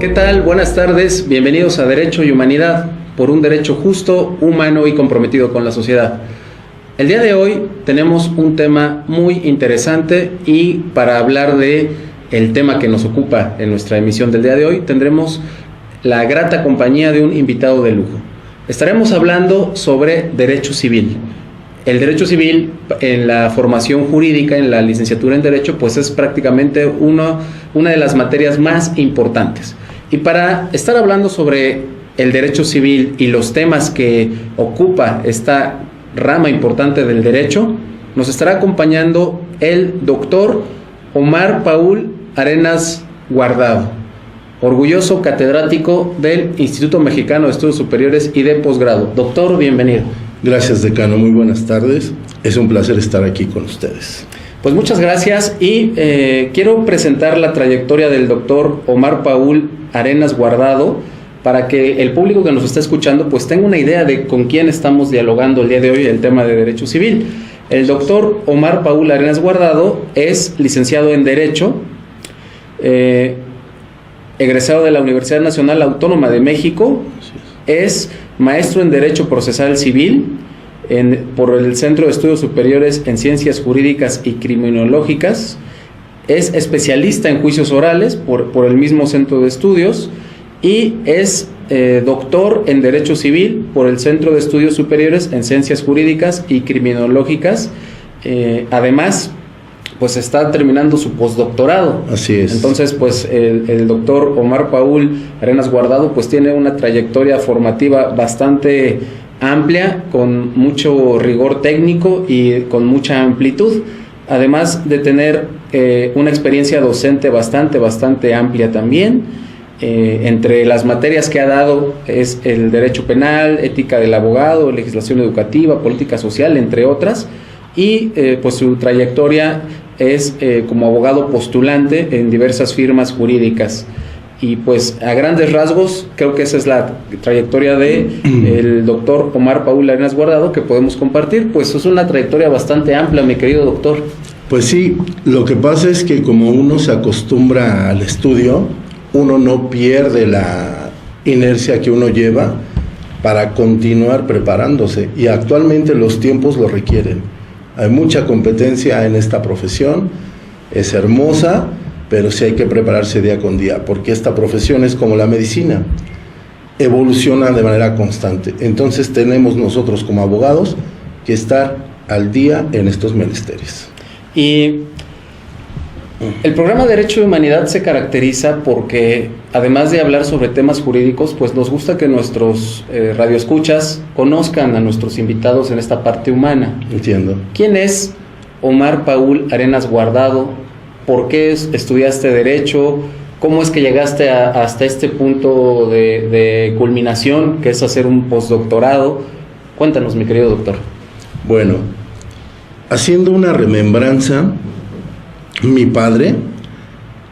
¿Qué tal? Buenas tardes, bienvenidos a Derecho y Humanidad, por un derecho justo, humano y comprometido con la sociedad. El día de hoy tenemos un tema muy interesante y para hablar de el tema que nos ocupa en nuestra emisión del día de hoy, tendremos la grata compañía de un invitado de lujo. Estaremos hablando sobre derecho civil. El derecho civil en la formación jurídica, en la licenciatura en Derecho, pues es prácticamente una de las materias más importantes. Y para estar hablando sobre el derecho civil y los temas que ocupa esta rama importante del derecho, nos estará acompañando el doctor Omar Paul Arenas Guardado, orgulloso catedrático del Instituto Mexicano de Estudios Superiores y de Posgrado. Doctor, bienvenido. Gracias, decano. Muy buenas tardes. Es un placer estar aquí con ustedes. Pues muchas gracias y quiero presentar la trayectoria del doctor Omar Paul Arenas Guardado para que el público que nos está escuchando pues tenga una idea de con quién estamos dialogando el día de hoy el tema de derecho civil. El doctor Omar Paul Arenas Guardado es licenciado en Derecho, egresado de la Universidad Nacional Autónoma de México, es maestro en Derecho Procesal Civil por el Centro de Estudios Superiores en Ciencias Jurídicas y Criminológicas, es especialista en juicios orales por el mismo Centro de Estudios y es doctor en Derecho Civil por el Centro de Estudios Superiores en Ciencias Jurídicas y Criminológicas. Además, pues está terminando su postdoctorado. Así es. Entonces, pues el doctor Omar Paul Arenas Guardado pues tiene una trayectoria formativa bastante amplia, con mucho rigor técnico y con mucha amplitud, además de tener una experiencia docente bastante amplia también. Entre las materias que ha dado es el derecho penal, ética del abogado, legislación educativa, política social, entre otras, y pues su trayectoria es como abogado postulante en diversas firmas jurídicas. Y pues a grandes rasgos creo que esa es la trayectoria de el doctor Omar Paul Arenas Guardado que podemos compartir. Pues es una trayectoria bastante amplia, mi querido doctor. Pues sí, lo que pasa es que como uno se acostumbra al estudio, uno no pierde la inercia que uno lleva para continuar preparándose, y actualmente los tiempos lo requieren. Hay mucha competencia en esta profesión, es hermosa, pero sí hay que prepararse día con día, porque esta profesión es como la medicina, evoluciona de manera constante. Entonces tenemos nosotros como abogados que estar al día en estos menesteres. Y el programa Derecho y Humanidad se caracteriza porque, además de hablar sobre temas jurídicos, pues nos gusta que nuestros radioescuchas conozcan a nuestros invitados en esta parte humana. Entiendo. ¿Quién es Omar Paul Arenas Guardado? ¿Por qué estudiaste Derecho? ¿Cómo es que llegaste hasta este punto de culminación, que es hacer un postdoctorado? Cuéntanos, mi querido doctor. Bueno, haciendo una remembranza, mi padre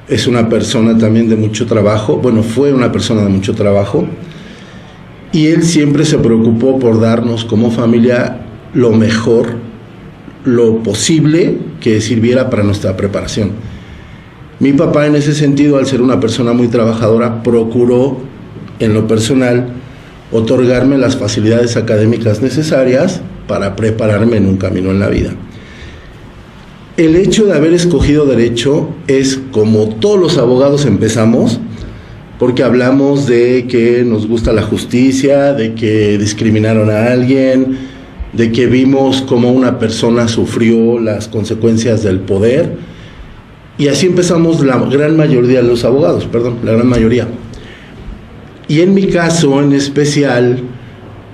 es una persona también de mucho trabajo, bueno, fue una persona de mucho trabajo, y él siempre se preocupó por darnos como familia lo mejor, lo posible que sirviera para nuestra preparación. Mi papá, en ese sentido, al ser una persona muy trabajadora, procuró en lo personal otorgarme las facilidades académicas necesarias para prepararme en un camino en la vida. El hecho de haber escogido Derecho es como todos los abogados empezamos, porque hablamos de que nos gusta la justicia, de que discriminaron a alguien, de que vimos cómo una persona sufrió las consecuencias del poder, y así empezamos la gran mayoría de los abogados, la gran mayoría. Y en mi caso en especial,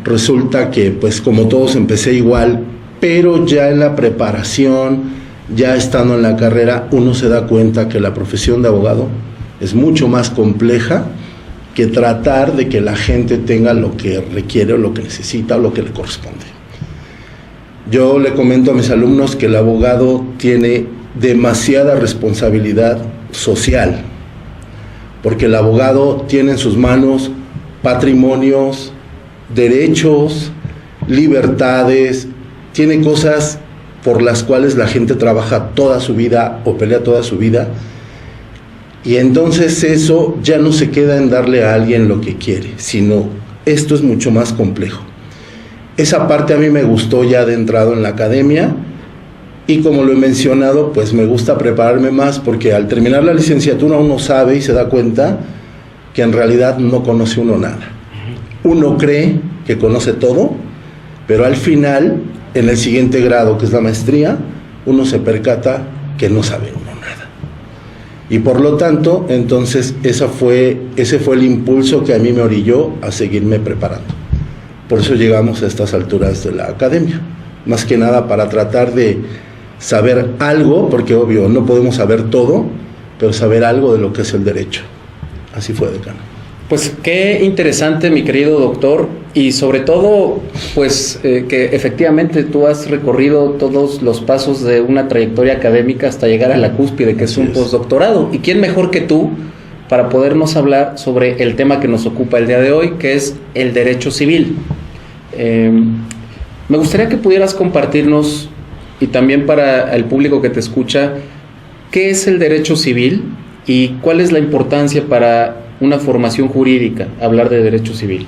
resulta que pues como todos empecé igual, pero ya en la preparación, ya estando en la carrera, uno se da cuenta que la profesión de abogado es mucho más compleja que tratar de que la gente tenga lo que requiere o lo que necesita o lo que le corresponde. Yo le comento a mis alumnos que el abogado tiene demasiada responsabilidad social, porque el abogado tiene en sus manos patrimonios, derechos, libertades, tiene cosas por las cuales la gente trabaja toda su vida o pelea toda su vida, Y entonces eso ya no se queda en darle a alguien lo que quiere, sino esto es mucho más complejo. Esa parte a mí me gustó ya de entrado en la academia, y como lo he mencionado, pues me gusta prepararme más, porque al terminar la licenciatura uno sabe y se da cuenta que en realidad no conoce uno nada. Uno cree que conoce todo, pero al final, en el siguiente grado, que es la maestría, uno se percata que no sabe uno nada. Y por lo tanto, entonces, ese fue el impulso que a mí me orilló a seguirme preparando. Por eso llegamos a estas alturas de la academia. Más que nada para tratar de saber algo, porque obvio, no podemos saber todo, pero saber algo de lo que es el derecho. Así fue, decano. Pues qué interesante, mi querido doctor, y sobre todo, pues que efectivamente tú has recorrido todos los pasos de una trayectoria académica hasta llegar a la cúspide, que es un postdoctorado. ¿Y quién mejor que tú para podernos hablar sobre el tema que nos ocupa el día de hoy, que es el derecho civil? Me gustaría que pudieras compartirnos, y también para el público que te escucha, ¿qué es el derecho civil y cuál es la importancia para una formación jurídica hablar de derecho civil?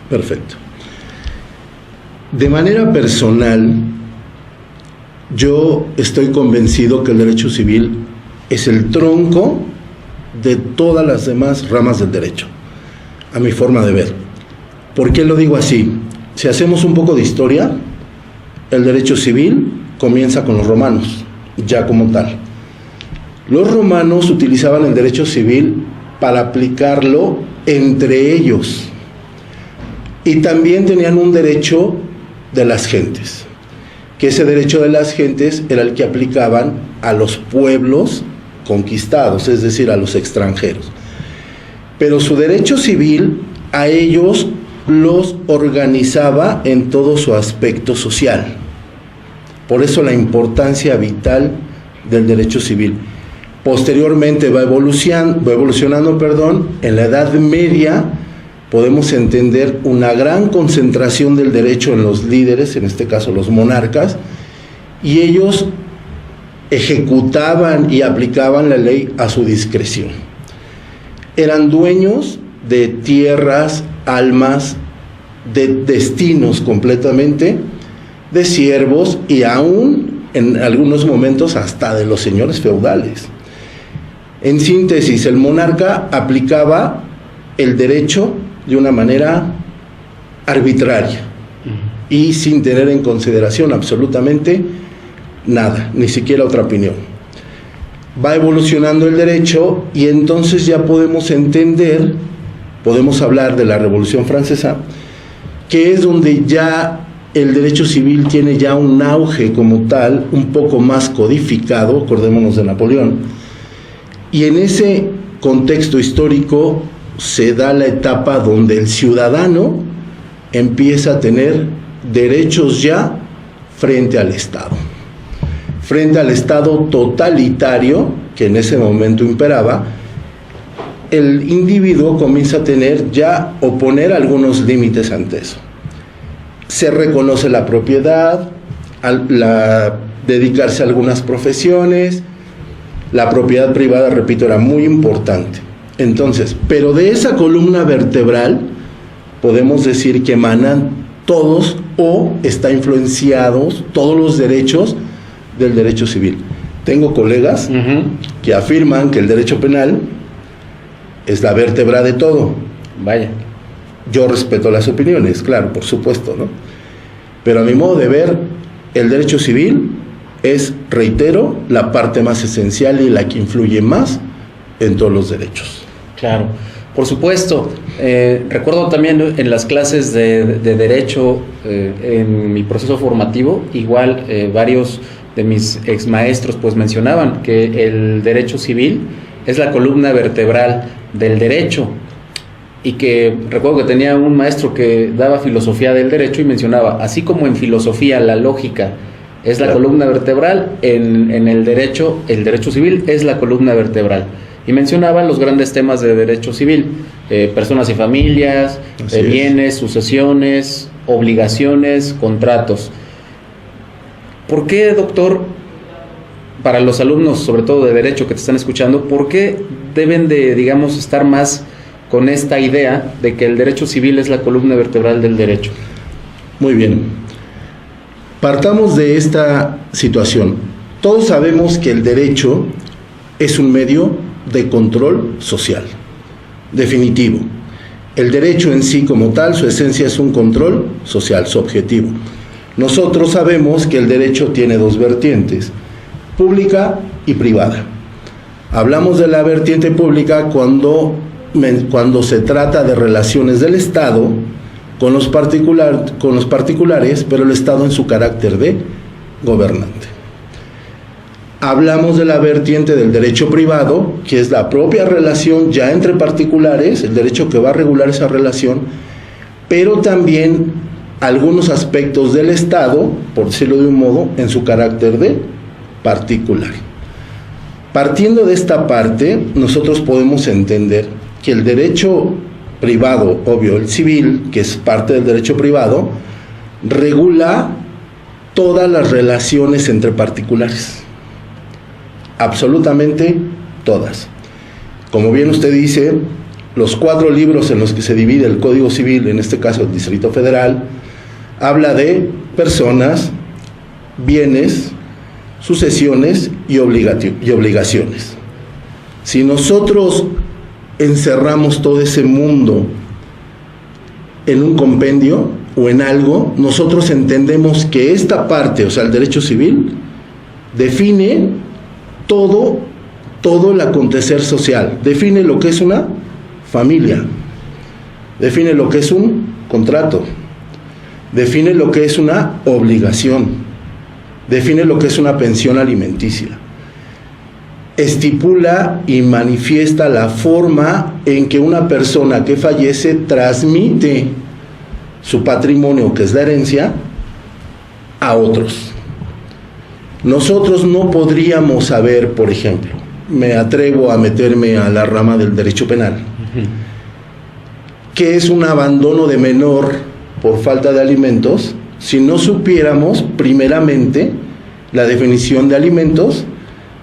Perfecto. De manera personal, yo estoy convencido que el derecho civil es el tronco de todas las demás ramas del derecho, a mi forma de ver. ¿Por qué lo digo así? Si hacemos un poco de historia, el derecho civil comienza con los romanos, ya como tal. Los romanos utilizaban el derecho civil para aplicarlo entre ellos, y también tenían un derecho de las gentes, que ese derecho de las gentes era el que aplicaban a los pueblos conquistados, es decir, a los extranjeros. Pero su derecho civil a ellos los organizaba en todo su aspecto social. Por eso la importancia vital del derecho civil. Posteriormente va evolucionando, en la Edad Media podemos entender una gran concentración del derecho en los líderes, en este caso los monarcas, y ellos ejecutaban y aplicaban la ley a su discreción. Eran dueños de tierras, almas, de destinos completamente, de siervos y aún en algunos momentos hasta de los señores feudales. En síntesis, el monarca aplicaba el derecho de una manera arbitraria y sin tener en consideración absolutamente nada, ni siquiera otra opinión. Va evolucionando el derecho y entonces ya podemos entender, podemos hablar de la Revolución Francesa, que es donde ya el derecho civil tiene ya un auge como tal, un poco más codificado, acordémonos de Napoleón. Y en ese contexto histórico se da la etapa donde el ciudadano empieza a tener derechos ya frente al Estado. Frente al Estado totalitario que en ese momento imperaba, el individuo comienza a tener ya o poner algunos límites ante eso. Se reconoce la propiedad, dedicarse a algunas profesiones. La propiedad privada, repito, era muy importante. Entonces, pero de esa columna vertebral podemos decir que emanan todos o está influenciados todos los derechos del derecho civil. Tengo colegas que afirman que el derecho penal es la vértebra de todo. Vaya. Yo respeto las opiniones, claro, por supuesto, ¿no? Pero a mi modo de ver, el derecho civil es, reitero, la parte más esencial y la que influye más en todos los derechos. Claro, por supuesto. Recuerdo también en las clases de derecho, en mi proceso formativo, igual varios de mis exmaestros pues mencionaban que el derecho civil es la columna vertebral del derecho, y que recuerdo que tenía un maestro que daba filosofía del derecho y mencionaba, así como en filosofía la lógica es la columna vertebral, en el derecho civil es la columna vertebral. Y mencionaban los grandes temas de derecho civil, personas y familias, bienes, sucesiones, obligaciones, contratos. ¿Por qué, doctor, para los alumnos, sobre todo de derecho que te están escuchando, por qué deben de, digamos, estar más con esta idea de que el derecho civil es la columna vertebral del derecho. Muy bien. Partamos de esta situación. Todos sabemos que el derecho es un medio de control social, definitivo. El derecho en sí como tal, su esencia es un control social, su objetivo. Nosotros sabemos que el derecho tiene dos vertientes, pública y privada. Hablamos de la vertiente pública cuando se trata de relaciones del Estado con los particulares, pero el Estado en su carácter de gobernante. Hablamos de la vertiente del derecho privado, que es la propia relación ya entre particulares, el derecho que va a regular esa relación, pero también algunos aspectos del Estado, por decirlo de un modo, en su carácter de particular. Partiendo de esta parte, nosotros podemos entender que el derecho privado, obvio, el civil, que es parte del derecho privado, regula todas las relaciones entre particulares. Absolutamente todas. Como bien usted dice, los 4 libros en los que se divide el Código Civil, en este caso el Distrito Federal, habla de personas, bienes, sucesiones y obligaciones. Si nosotros encerramos todo ese mundo en un compendio o en algo, nosotros entendemos que esta parte, o sea, el derecho civil, define todo el acontecer social, define lo que es una familia, define lo que es un contrato, define lo que es una obligación, define lo que es una pensión alimenticia, estipula y manifiesta la forma en que una persona que fallece transmite su patrimonio, que es la herencia, a otros. Nosotros no podríamos saber, por ejemplo, me atrevo a meterme a la rama del derecho penal, que es un abandono de menor por falta de alimentos, si no supiéramos primeramente la definición de alimentos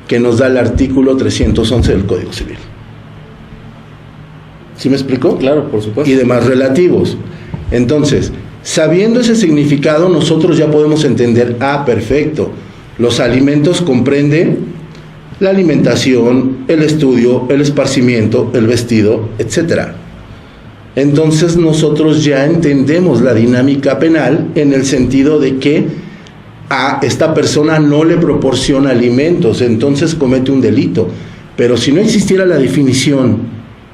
que nos da el artículo 311 del Código Civil. ¿Sí me explico? Claro, por supuesto. Y demás relativos. Entonces, sabiendo ese significado, nosotros ya podemos entender, perfecto, los alimentos comprenden la alimentación, el estudio, el esparcimiento, el vestido, etc. Entonces nosotros ya entendemos la dinámica penal en el sentido de que a esta persona no le proporciona alimentos, entonces comete un delito. Pero si no existiera la definición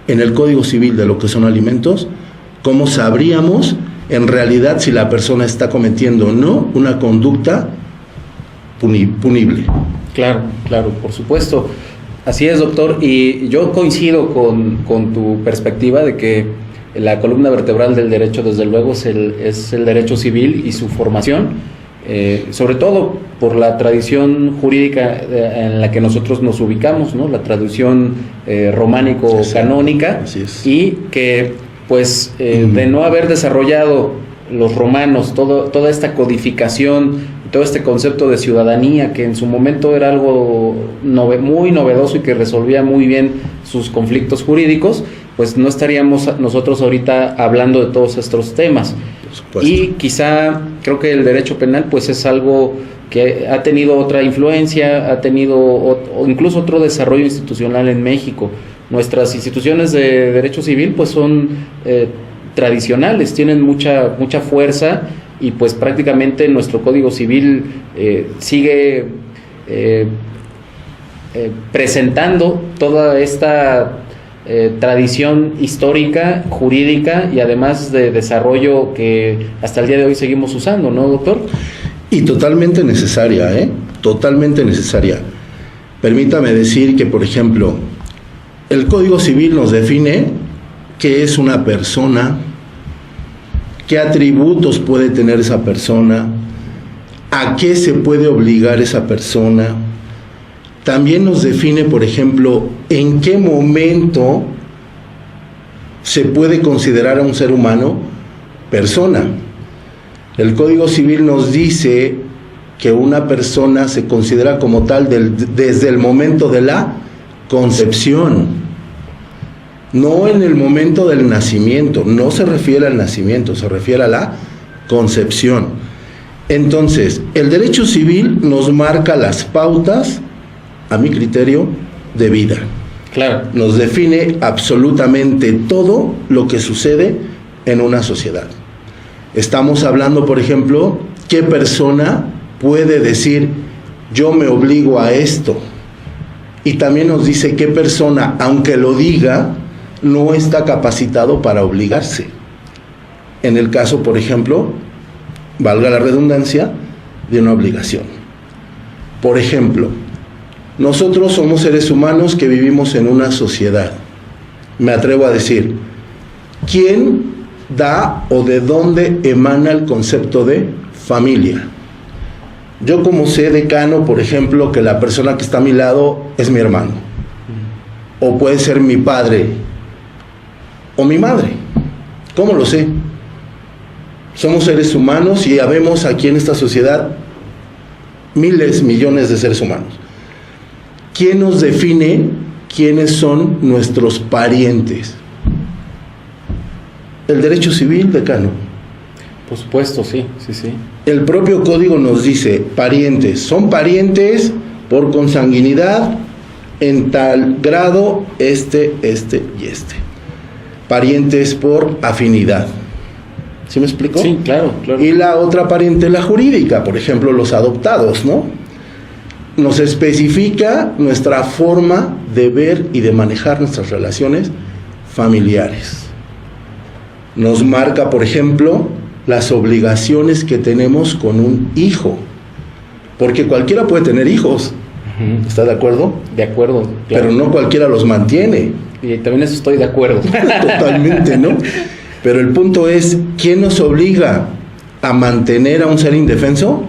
en el Código Civil de lo que son alimentos, ¿cómo sabríamos en realidad si la persona está cometiendo o no una conducta punible? Claro, por supuesto. Así es, doctor, y yo coincido con tu perspectiva de que la columna vertebral del derecho, desde luego, es el derecho civil y su formación, sobre todo por la tradición jurídica en la que nosotros nos ubicamos, ¿no? La tradición románico-canónica, y que, pues, de no haber desarrollado los romanos toda esta codificación, todo este concepto de ciudadanía, que en su momento era algo muy novedoso y que resolvía muy bien sus conflictos jurídicos, pues no estaríamos nosotros ahorita hablando de todos estos temas. Y quizá creo que el derecho penal pues es algo que ha tenido otra influencia, ha tenido o incluso otro desarrollo institucional en México. Nuestras instituciones de derecho civil pues son tradicionales, tienen mucha fuerza, y pues prácticamente nuestro Código Civil sigue presentando toda esta tradición histórica, jurídica y además de desarrollo que hasta el día de hoy seguimos usando, ¿no, doctor? Y totalmente necesaria, totalmente necesaria. Permítame decir que, por ejemplo, el Código Civil nos define qué es una persona, qué atributos puede tener esa persona, a qué se puede obligar esa persona. También nos define, por ejemplo, en qué momento se puede considerar a un ser humano persona. El Código Civil nos dice que una persona se considera como tal desde el momento de la concepción. no en el momento del nacimiento, no se refiere al nacimiento, se refiere a la concepción. Entonces, el derecho civil nos marca las pautas, a mi criterio, de vida. Claro. Nos define absolutamente todo lo que sucede en una sociedad. Estamos hablando, por ejemplo, ¿qué persona puede decir yo me obligo a esto? Y también nos dice qué persona, aunque lo diga, no está capacitado para obligarse. En el caso, por ejemplo, valga la redundancia, de una obligación. Por ejemplo, nosotros somos seres humanos que vivimos en una sociedad. Me atrevo a decir, ¿quién da o de dónde emana el concepto de familia? Yo como sé, decano, por ejemplo, que la persona que está a mi lado es mi hermano, o puede ser mi padre o mi madre. ¿Cómo lo sé? Somos seres humanos y habemos aquí en esta sociedad miles, millones de seres humanos. ¿Quién nos define quiénes son nuestros parientes? El derecho civil, decano. Por supuesto, sí. El propio código nos dice, parientes, son parientes por consanguinidad en tal grado, este y este. Parientes por afinidad. ¿Sí me explico? Sí, claro. Y la otra pariente, la jurídica, por ejemplo, los adoptados, ¿no? Nos especifica nuestra forma de ver y de manejar nuestras relaciones familiares. Nos marca, por ejemplo, las obligaciones que tenemos con un hijo, porque cualquiera puede tener hijos. ¿Está de acuerdo? De acuerdo, claro. Pero no cualquiera los mantiene. Y también eso estoy de acuerdo. Totalmente, ¿no? Pero el punto es, ¿quién nos obliga a mantener a un ser indefenso?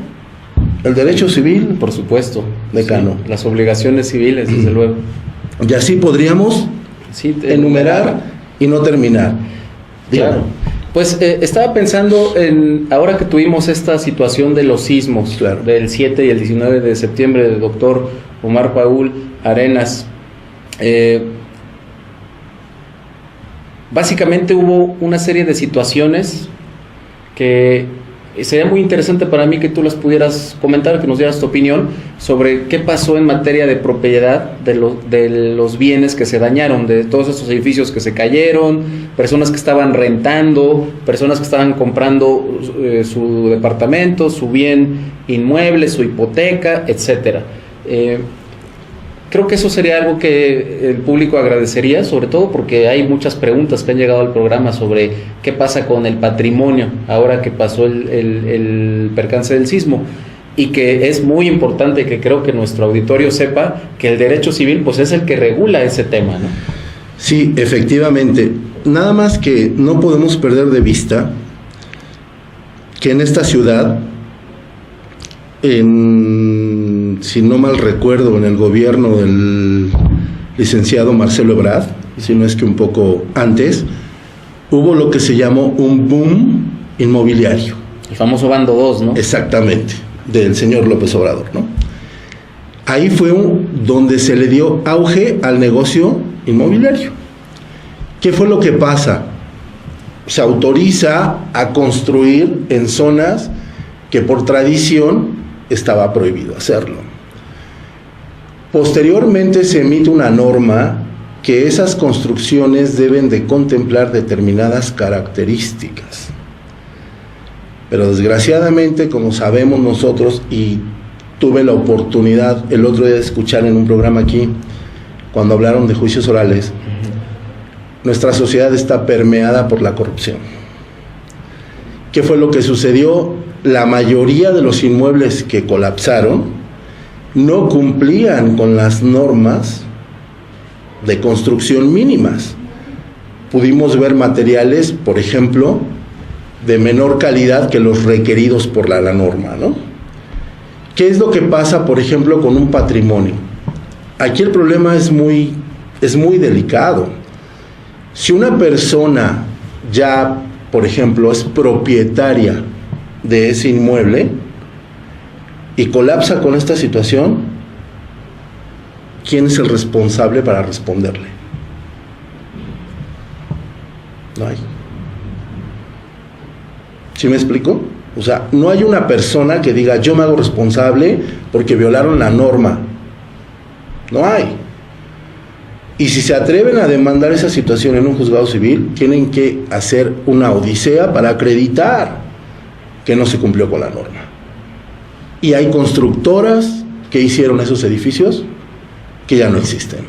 El derecho civil. Por supuesto. Decano. Sí, las obligaciones civiles, desde luego. Y así podríamos enumerar y no terminar. Claro. Pues estaba pensando en, ahora que tuvimos esta situación de los sismos, claro, del 7 y el 19 de septiembre, del doctor Omar Paul Arenas, básicamente hubo una serie de situaciones que sería muy interesante para mí que tú las pudieras comentar, que nos dieras tu opinión sobre qué pasó en materia de propiedad de los bienes que se dañaron, de todos estos edificios que se cayeron, personas que estaban rentando, personas que estaban comprando su departamento, su bien inmueble, su hipoteca, etcétera. Creo que eso sería algo que el público agradecería, sobre todo porque hay muchas preguntas que han llegado al programa sobre qué pasa con el patrimonio ahora que pasó el percance del sismo, y que es muy importante que creo que nuestro auditorio sepa que el derecho civil pues es el que regula ese tema, ¿no? Sí, efectivamente. Nada más que no podemos perder de vista que en esta ciudad, si no mal recuerdo, en el gobierno del licenciado Marcelo Ebrard, si no es que un poco antes, hubo lo que se llamó un boom inmobiliario. El famoso Bando 2, ¿no? Exactamente, del señor López Obrador, ¿no? Ahí fue donde se le dio auge al negocio inmobiliario. ¿Qué fue lo que pasa? Se autoriza a construir en zonas que por tradición estaba prohibido hacerlo. Posteriormente se emite una norma que esas construcciones deben de contemplar determinadas características. Pero desgraciadamente, como sabemos nosotros, y tuve la oportunidad el otro día de escuchar en un programa aquí, cuando hablaron de juicios orales, nuestra sociedad está permeada por la corrupción. ¿Qué fue lo que sucedió? La mayoría de los inmuebles que colapsaron no cumplían con las normas de construcción mínimas. Pudimos ver materiales, por ejemplo, de menor calidad que los requeridos por la norma, ¿no? ¿Qué es lo que pasa, por ejemplo, con un patrimonio? Aquí el problema es muy delicado. Si una persona ya, por ejemplo, es propietaria de ese inmueble y colapsa con esta situación, ¿quién es el responsable para responderle? No hay. ¿Sí me explico? O sea, no hay una persona que diga yo me hago responsable porque violaron la norma. No hay. Y si se atreven a demandar esa situación en un juzgado civil, tienen que hacer una odisea para acreditar que no se cumplió con la norma. Y hay constructoras que hicieron esos edificios que ya no existen.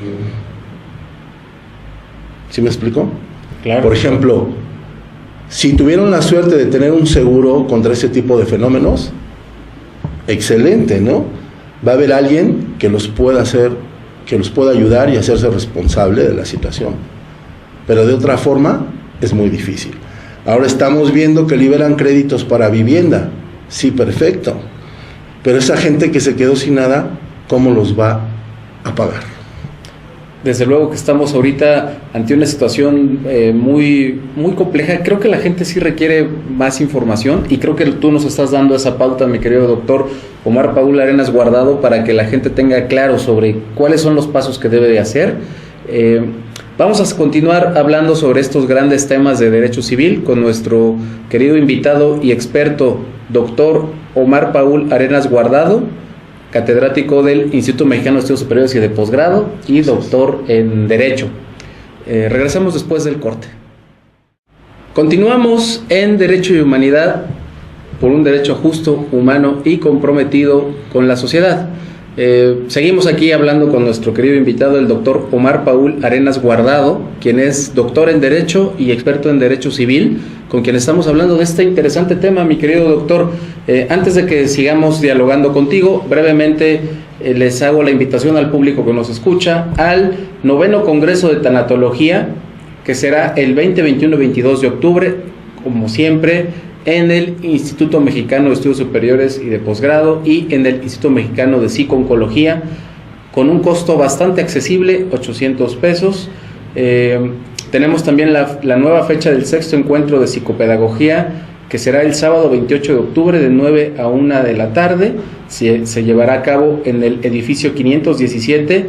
¿Sí me explico? Claro. Por ejemplo, si tuvieron la suerte de tener un seguro contra ese tipo de fenómenos, excelente, ¿no? Va a haber alguien que los pueda hacer, que los pueda ayudar y hacerse responsable de la situación. Pero de otra forma, es muy difícil. Ahora estamos viendo que liberan créditos para vivienda. Sí, perfecto. Pero esa gente que se quedó sin nada, ¿cómo los va a pagar? Desde luego que estamos ahorita ante una situación muy compleja. Creo que la gente sí requiere más información y creo que tú nos estás dando esa pauta, mi querido doctor Omar Paul Arenas Guardado, para que la gente tenga claro sobre cuáles son los pasos que debe de hacer. Vamos a continuar hablando sobre estos grandes temas de derecho civil con nuestro querido invitado y experto, doctor Omar Paul Arenas Guardado, catedrático del Instituto Mexicano de Estudios Superiores y de Posgrado y doctor en Derecho. Regresamos después del corte. Continuamos en Derecho y Humanidad por un derecho justo, humano y comprometido con la sociedad. Seguimos aquí hablando con nuestro querido invitado, el doctor Omar Paul Arenas Guardado, quien es doctor en Derecho y experto en Derecho Civil, con quien estamos hablando de este interesante tema, mi querido doctor. Antes de que sigamos dialogando contigo, brevemente les hago la invitación al público que nos escucha al 9º Congreso de Tanatología, que será el 20, 21 y 22 de octubre, como siempre, en el Instituto Mexicano de Estudios Superiores y de Posgrado y en el Instituto Mexicano de Psico-Oncología, con un costo bastante accesible, 800 pesos. Tenemos también la nueva fecha del 6º encuentro de psicopedagogía, que será el sábado 28 de octubre de 9 a 1 de la tarde. Se llevará a cabo en el edificio 517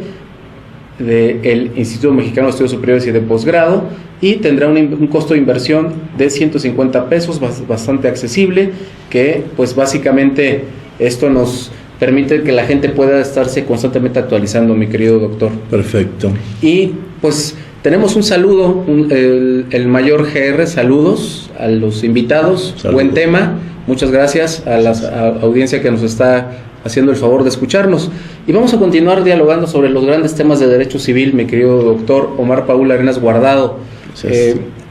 del Instituto Mexicano de Estudios Superiores y de Posgrado, y tendrá un costo de inversión de 150 pesos, bastante accesible, que pues básicamente esto nos permite que la gente pueda estarse constantemente actualizando, mi querido doctor. Perfecto. Y pues tenemos un saludo, el mayor GR, saludos a los invitados. Saludos. Buen tema, muchas gracias a la audiencia que nos está haciendo el favor de escucharnos. Y vamos a continuar dialogando sobre los grandes temas de derecho civil, mi querido doctor Omar Paul Arenas Guardado.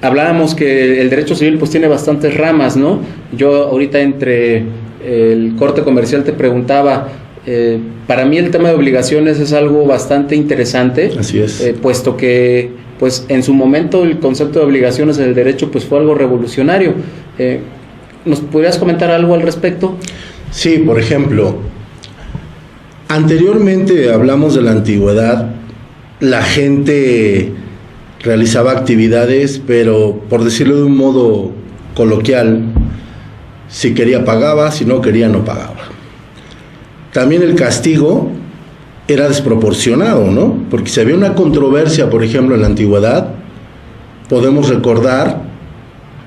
Hablábamos que el derecho civil pues tiene bastantes ramas, ¿no? Yo ahorita entre el corte comercial te preguntaba, para mí el tema de obligaciones es algo bastante interesante. Así es. Puesto que pues en su momento el concepto de obligaciones en el derecho pues fue algo revolucionario. ¿Nos podrías comentar algo al respecto? Sí, por ejemplo, anteriormente hablamos de la antigüedad, la gente realizaba actividades, pero por decirlo de un modo coloquial, si quería pagaba, si no quería no pagaba. También el castigo era desproporcionado, ¿no? Porque si había una controversia, por ejemplo, en la antigüedad, podemos recordar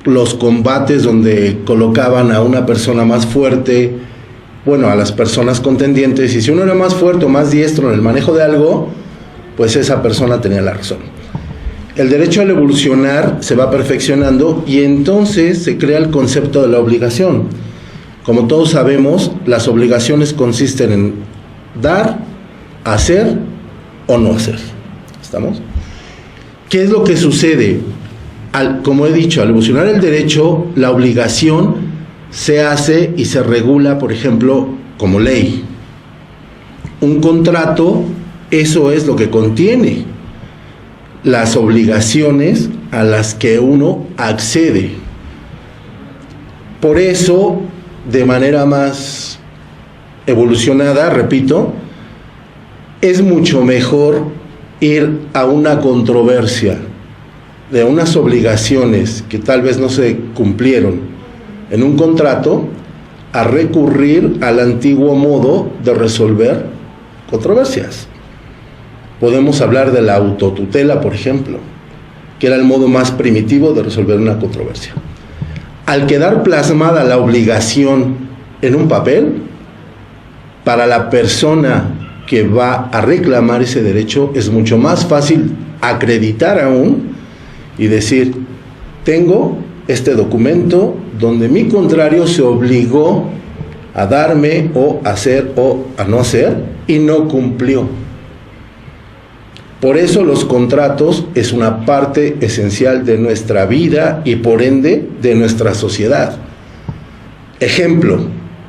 los combates donde colocaban a una persona más fuerte, bueno, a las personas contendientes, y si uno era más fuerte o más diestro en el manejo de algo, pues esa persona tenía la razón. El derecho al evolucionar se va perfeccionando y entonces se crea el concepto de la obligación. Como todos sabemos, las obligaciones consisten en dar, hacer o no hacer. ¿Estamos? ¿Qué es lo que sucede? Como he dicho, al evolucionar el derecho, la obligación se hace y se regula, por ejemplo, como ley. Un contrato, eso es lo que contiene las obligaciones a las que uno accede. Por eso, de manera más evolucionada, repito, es mucho mejor ir a una controversia de unas obligaciones que tal vez no se cumplieron en un contrato, a recurrir al antiguo modo de resolver controversias. Podemos hablar de la autotutela, por ejemplo. que era el modo más primitivo de resolver una controversia. Al quedar plasmada la obligación en un papel, para la persona que va a reclamar ese derecho es mucho más fácil acreditar aún y decir, tengo este documento donde mi contrario se obligó a darme o a hacer o a no hacer y no cumplió. Por eso los contratos es una parte esencial de nuestra vida y por ende de nuestra sociedad. Ejemplo,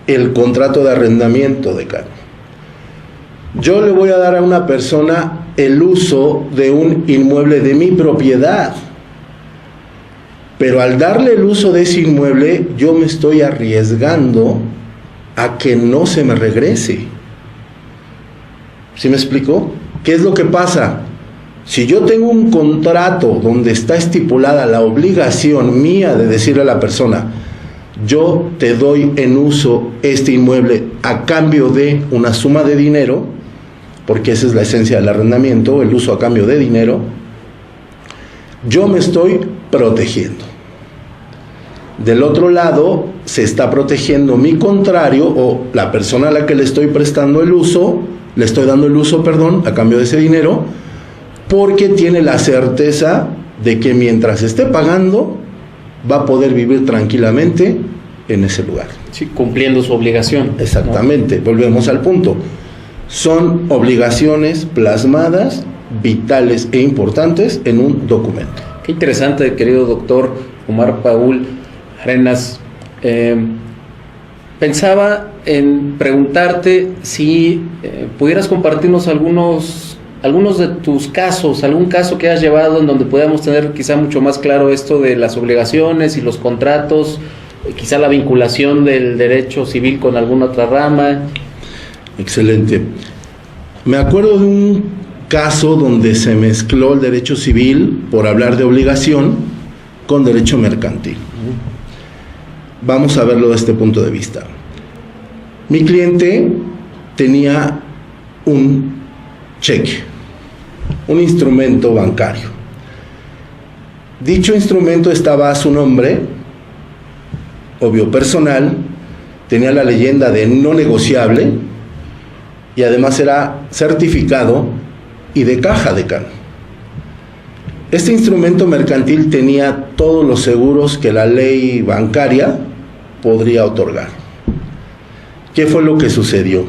el contrato de arrendamiento, decano. Yo le voy a dar a una persona el uso de un inmueble de mi propiedad, pero al darle el uso de ese inmueble yo me estoy arriesgando a que no se me regrese. ¿Sí me explico? ¿Qué es lo que pasa? Si yo tengo un contrato donde está estipulada la obligación mía de decirle a la persona, yo te doy en uso este inmueble a cambio de una suma de dinero, porque esa es la esencia del arrendamiento, el uso a cambio de dinero, yo me estoy protegiendo. Del otro lado, se está protegiendo mi contrario o la persona a la que le estoy prestando el uso, le estoy dando el uso, a cambio de ese dinero, porque tiene la certeza de que mientras esté pagando, va a poder vivir tranquilamente en ese lugar. Sí, cumpliendo su obligación. Exactamente, ¿no? Volvemos al punto. Son obligaciones plasmadas, vitales e importantes en un documento. Qué interesante, querido doctor Omar Paul Arenas. Pensaba en preguntarte si pudieras compartirnos algunos de tus casos, algún caso que has llevado en donde podamos tener quizá mucho más claro esto de las obligaciones y los contratos, quizá la vinculación del derecho civil con alguna otra rama. Excelente. Me acuerdo de un caso donde se mezcló el derecho civil, por hablar de obligación, con derecho mercantil. Vamos a verlo desde este punto de vista. Mi cliente tenía un cheque, un instrumento bancario. Dicho instrumento estaba a su nombre, obvio personal, tenía la leyenda de no negociable y además era certificado y de caja, decano. Este instrumento mercantil tenía todos los seguros que la ley bancaria podría otorgar. ¿Qué fue lo que sucedió?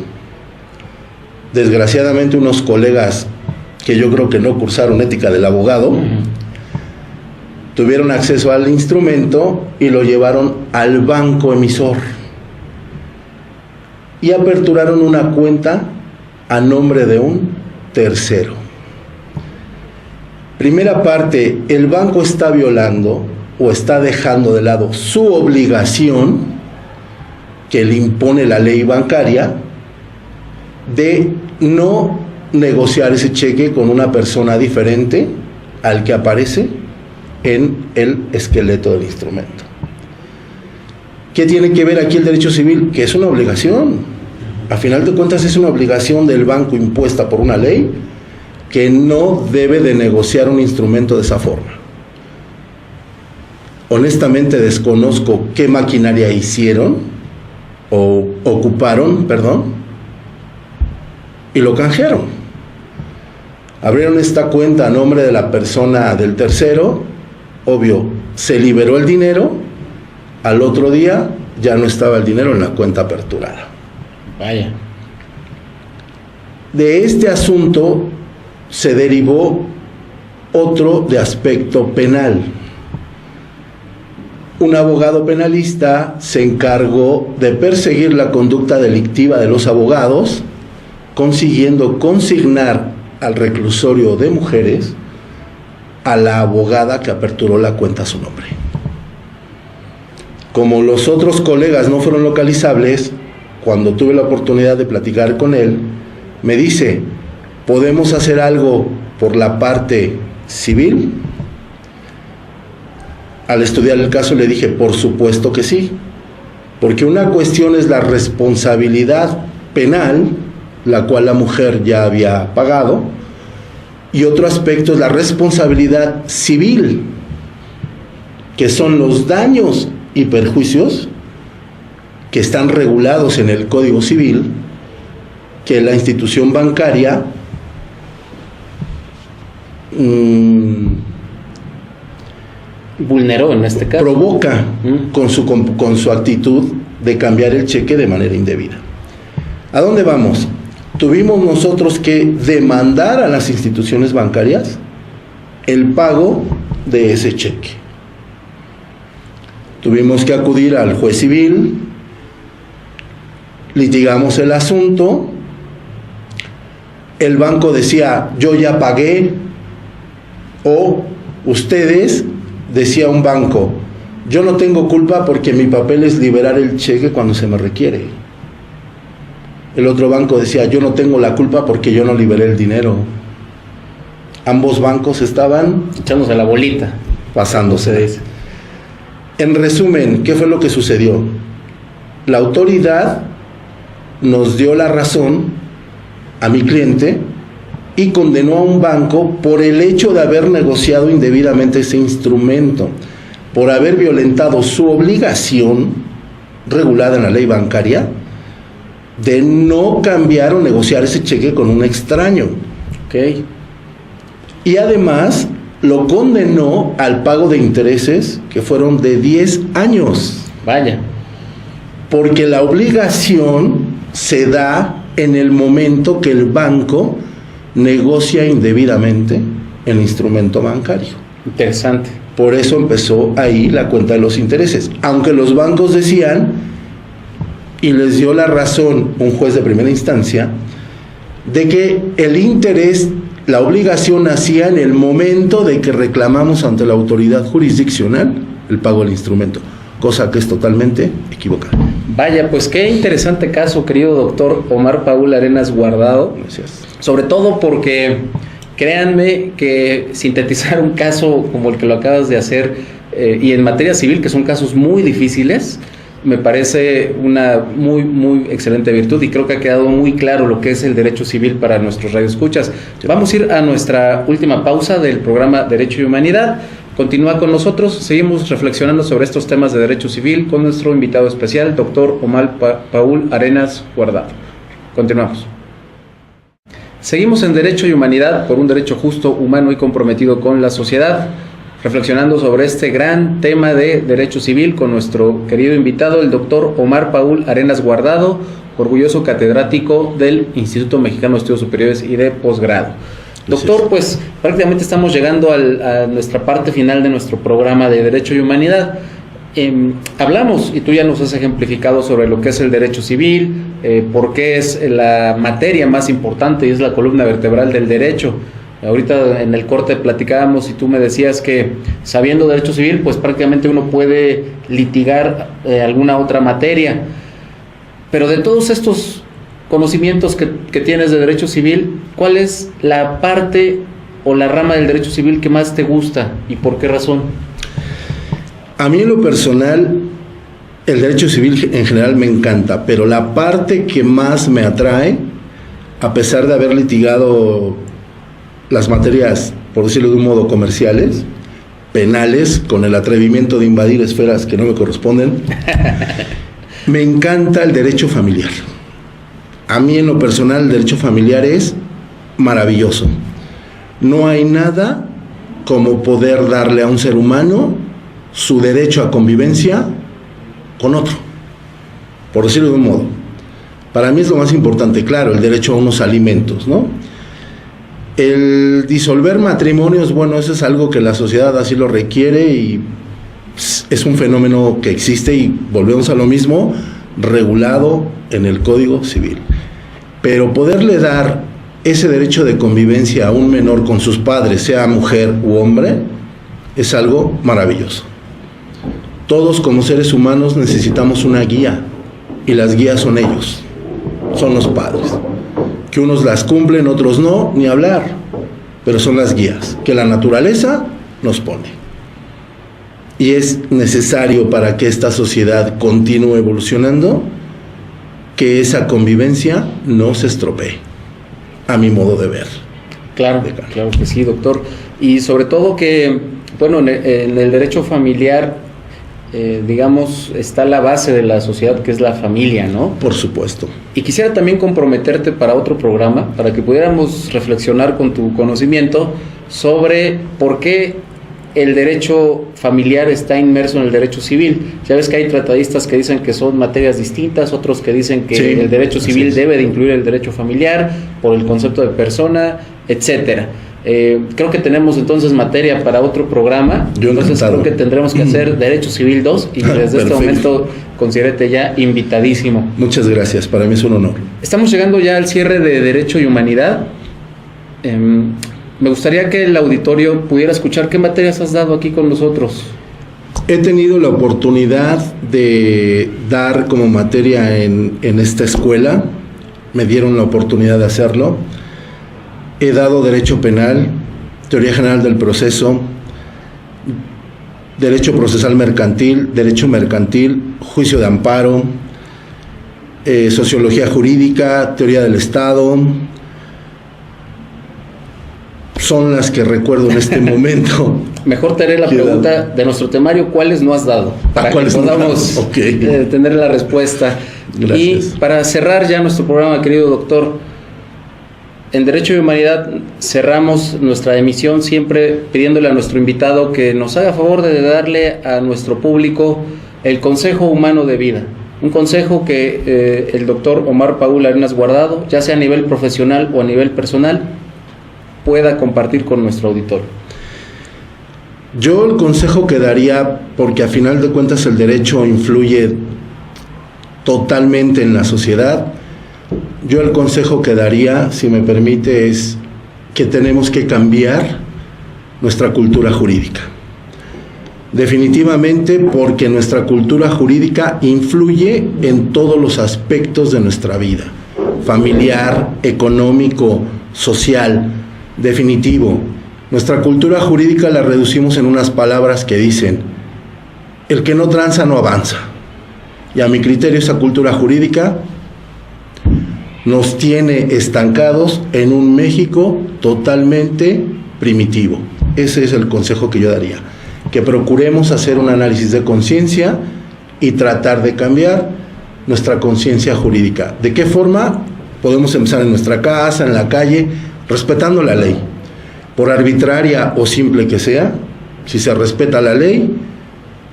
Desgraciadamente unos colegas que yo creo que no cursaron ética del abogado, tuvieron acceso al instrumento y lo llevaron al banco emisor y aperturaron una cuenta a nombre de un tercero. Primera parte, el banco está violando o está dejando de lado su obligación que le impone la ley bancaria de no negociar ese cheque con una persona diferente al que aparece en el esqueleto del instrumento. ¿Qué tiene que ver aquí el derecho civil? Que es una obligación. A final de cuentas es una obligación del banco impuesta por una ley que no debe de negociar un instrumento de esa forma. Honestamente desconozco qué maquinaria hicieron o ocuparon, y lo canjearon. Abrieron esta cuenta a nombre de la persona del tercero, obvio, se liberó el dinero, al otro día ya no estaba el dinero en la cuenta aperturada. Vaya. De este asunto se derivó otro de aspecto penal. Un abogado penalista se encargó de perseguir la conducta delictiva de los abogados, consiguiendo consignar al reclusorio de mujeres a la abogada que aperturó la cuenta a su nombre. Como los otros colegas no fueron localizables, cuando tuve la oportunidad de platicar con él, me dice, ¿podemos hacer algo por la parte civil? Al estudiar el caso le dije, por supuesto que sí, porque una cuestión es la responsabilidad penal, la cual la mujer ya había pagado, Y otro aspecto es la responsabilidad civil, que son los daños y perjuicios que están regulados en el Código Civil, que la institución bancaria vulneró en este caso. Provoca con su actitud de cambiar el cheque de manera indebida. ¿A dónde vamos? Tuvimos nosotros que demandar a las instituciones bancarias el pago de ese cheque. Tuvimos que acudir al juez civil, litigamos el asunto, el banco decía, yo ya pagué, o ustedes, decía un banco, yo no tengo culpa porque mi papel es liberar el cheque cuando se me requiere. El otro banco decía, yo no tengo la culpa porque yo no liberé el dinero. Ambos bancos estaban echándose la bolita, pasándose. En resumen, ¿qué fue lo que sucedió? La autoridad nos dio la razón a mi cliente y condenó a un banco por el hecho de haber negociado indebidamente ese instrumento, por haber violentado su obligación regulada en la ley bancaria de no cambiar o negociar ese cheque con un extraño. Okay. Y además lo condenó al pago de intereses que fueron de 10 años. Vaya. Porque la obligación se da en el momento que el banco negocia indebidamente el instrumento bancario. Interesante. Por eso empezó ahí la cuenta de los intereses. Aunque los bancos decían, y les dio la razón un juez de primera instancia, de que el interés, la obligación nacía en el momento de que reclamamos ante la autoridad jurisdiccional el pago del instrumento, cosa que es totalmente equivocada. Vaya, pues qué interesante caso, querido doctor Omar Paul Arenas Guardado. Gracias. Sobre todo porque, créanme que sintetizar un caso como el que lo acabas de hacer, y en materia civil, que son casos muy difíciles, me parece una muy excelente virtud, y creo que ha quedado muy claro lo que es el derecho civil para nuestros radioescuchas. Vamos a ir a nuestra última pausa del programa Derecho y Humanidad. Continúa con nosotros, seguimos reflexionando sobre estos temas de derecho civil con nuestro invitado especial, doctor Omar Paul Arenas Guardado. Continuamos. Seguimos en Derecho y Humanidad, por un derecho justo, humano y comprometido con la sociedad, reflexionando sobre este gran tema de derecho civil con nuestro querido invitado, el doctor Omar Paul Arenas Guardado, orgulloso catedrático del Instituto Mexicano de Estudios Superiores y de Posgrado. Doctor, pues prácticamente estamos llegando a nuestra parte final de nuestro programa de Derecho y Humanidad. Hablamos, y tú ya nos has ejemplificado sobre lo que es el derecho civil, por qué es la materia más importante y es la columna vertebral del derecho. Ahorita en el corte platicábamos y tú me decías que sabiendo derecho civil, pues prácticamente uno puede litigar alguna otra materia. Pero de todos estos conocimientos que tienes de derecho civil, ¿cuál es la parte o la rama del derecho civil que más te gusta y por qué razón? A mí en lo personal, el derecho civil en general me encanta, pero la parte que más me atrae, a pesar de haber litigado las materias, por decirlo de un modo, comerciales, penales, con el atrevimiento de invadir esferas que no me corresponden, me encanta el derecho familiar. A mí en lo personal el derecho familiar es maravilloso. No hay nada como poder darle a un ser humano su derecho a convivencia con otro, por decirlo de un modo. Para mí es lo más importante, claro, el derecho a unos alimentos, ¿no? El disolver matrimonios, bueno, eso es algo que la sociedad así lo requiere y es un fenómeno que existe y volvemos a lo mismo, regulado en el Código Civil. Pero poderle dar ese derecho de convivencia a un menor con sus padres, sea mujer u hombre, es algo maravilloso. Todos como seres humanos necesitamos una guía y las guías son ellos, son los padres. Que unos las cumplen, otros no, ni hablar, pero son las guías que la naturaleza nos pone. Y es necesario para que esta sociedad continúe evolucionando que esa convivencia no se estropee, a mi modo de ver. Claro, claro que sí, doctor. Y sobre todo que, bueno, en el derecho familiar, digamos, está la base de la sociedad, que es la familia, ¿no? Por supuesto. Y quisiera también comprometerte para otro programa, para que pudiéramos reflexionar con tu conocimiento sobre por qué el derecho familiar está inmerso en el derecho civil. Ya ves que hay tratadistas que dicen que son materias distintas, otros que dicen que sí, el derecho civil debe de incluir el derecho familiar por el concepto de persona, etcétera. Creo que tenemos entonces materia para otro programa. Entonces creo que tendremos que hacer Derecho Civil 2 y desde este momento considérate ya invitadísimo. Muchas gracias, para mí es un honor. Estamos llegando ya al cierre de Derecho y Humanidad. Me gustaría que el auditorio pudiera escuchar qué materias has dado aquí con nosotros. He tenido la oportunidad de dar como materia en esta escuela, me dieron la oportunidad de hacerlo. He dado Derecho Penal, Teoría General del Proceso, Derecho Procesal Mercantil, Derecho Mercantil, Juicio de Amparo, Sociología Jurídica, Teoría del Estado. Son las que recuerdo en este momento. Mejor te haré la pregunta de nuestro temario, ¿cuáles no has dado? Para que podamos tener la respuesta. Gracias. Y para cerrar ya nuestro programa, querido doctor, en Derecho y Humanidad cerramos nuestra emisión siempre pidiéndole a nuestro invitado que nos haga favor de darle a nuestro público el consejo humano de vida. Un consejo que el doctor Omar Paul Arenas Guardado, ya sea a nivel profesional o a nivel personal, pueda compartir con nuestro auditorio. Yo el consejo que daría, porque a final de cuentas el derecho influye totalmente en la sociedad, yo el consejo que daría, si me permite, es que tenemos que cambiar nuestra cultura jurídica. Definitivamente, porque nuestra cultura jurídica influye en todos los aspectos de nuestra vida, familiar, económico, social. Definitivo, nuestra cultura jurídica la reducimos en unas palabras que dicen: el que no tranza no avanza. Y a mi criterio esa cultura jurídica nos tiene estancados en un México totalmente primitivo. Ese es el consejo que yo daría, que procuremos hacer un análisis de conciencia y tratar de cambiar nuestra conciencia jurídica. ¿De qué forma? Podemos empezar en nuestra casa, en la calle, respetando la ley. Por arbitraria o simple que sea, si se respeta la ley,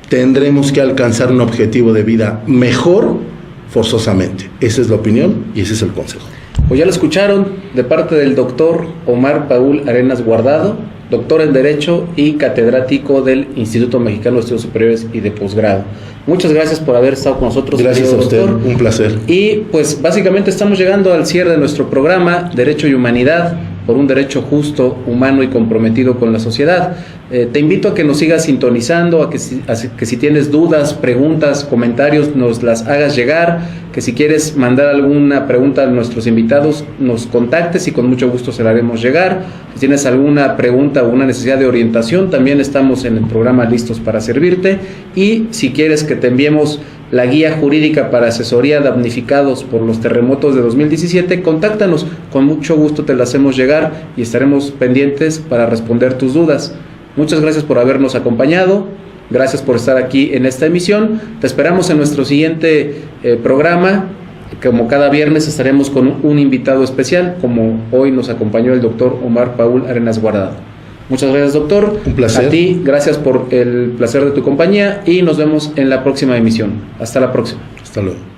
tendremos que alcanzar un objetivo de vida mejor forzosamente. Esa es la opinión y ese es el consejo. Pues ya lo escucharon de parte del doctor Omar Paul Arenas Guardado, doctor en Derecho y catedrático del Instituto Mexicano de Estudios Superiores y de Posgrado. Muchas gracias por haber estado con nosotros. Gracias a usted, doctor. Un placer. Y pues básicamente estamos llegando al cierre de nuestro programa Derecho y Humanidad, por un derecho justo, humano y comprometido con la sociedad. Te invito a que nos sigas sintonizando, a que si tienes dudas, preguntas, comentarios, nos las hagas llegar, que si quieres mandar alguna pregunta a nuestros invitados, nos contactes y con mucho gusto se la haremos llegar. Si tienes alguna pregunta o una necesidad de orientación, también estamos en el programa listos para servirte. Y si quieres que te enviemos la guía jurídica para asesoría a damnificados por los terremotos de 2017, contáctanos, con mucho gusto te la hacemos llegar y estaremos pendientes para responder tus dudas. Muchas gracias por habernos acompañado, gracias por estar aquí en esta emisión, te esperamos en nuestro siguiente programa. Como cada viernes estaremos con un invitado especial, como hoy nos acompañó el doctor Omar Paul Arenas Guardado. Muchas gracias, doctor. Un placer. A ti, gracias por el placer de tu compañía y nos vemos en la próxima emisión. Hasta la próxima. Hasta luego.